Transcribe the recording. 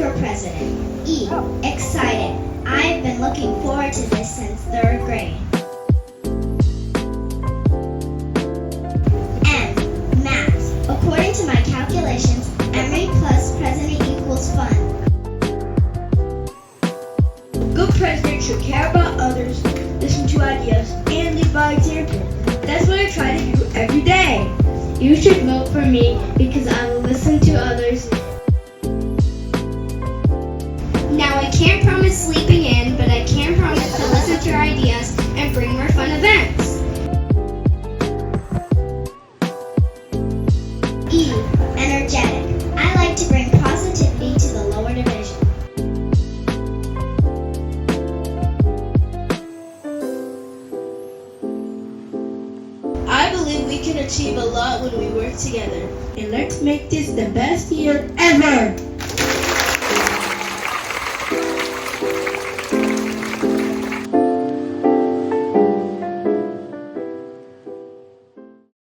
for president. E. Excited. I've been looking forward to this since third grade. M. Math. According to my calculations, Emory plus president equals fun. Good president should care about others, listen to ideas, and lead by example. That's what I try to do every day. You should vote for me because I will listen to others. Now I can't promise sleeping in, but I can promise to listen to your ideas and bring more fun events. E. Energetic. I like to bring positivity to the lower division. I believe we can achieve a lot when we work together. And let's make this the best year ever!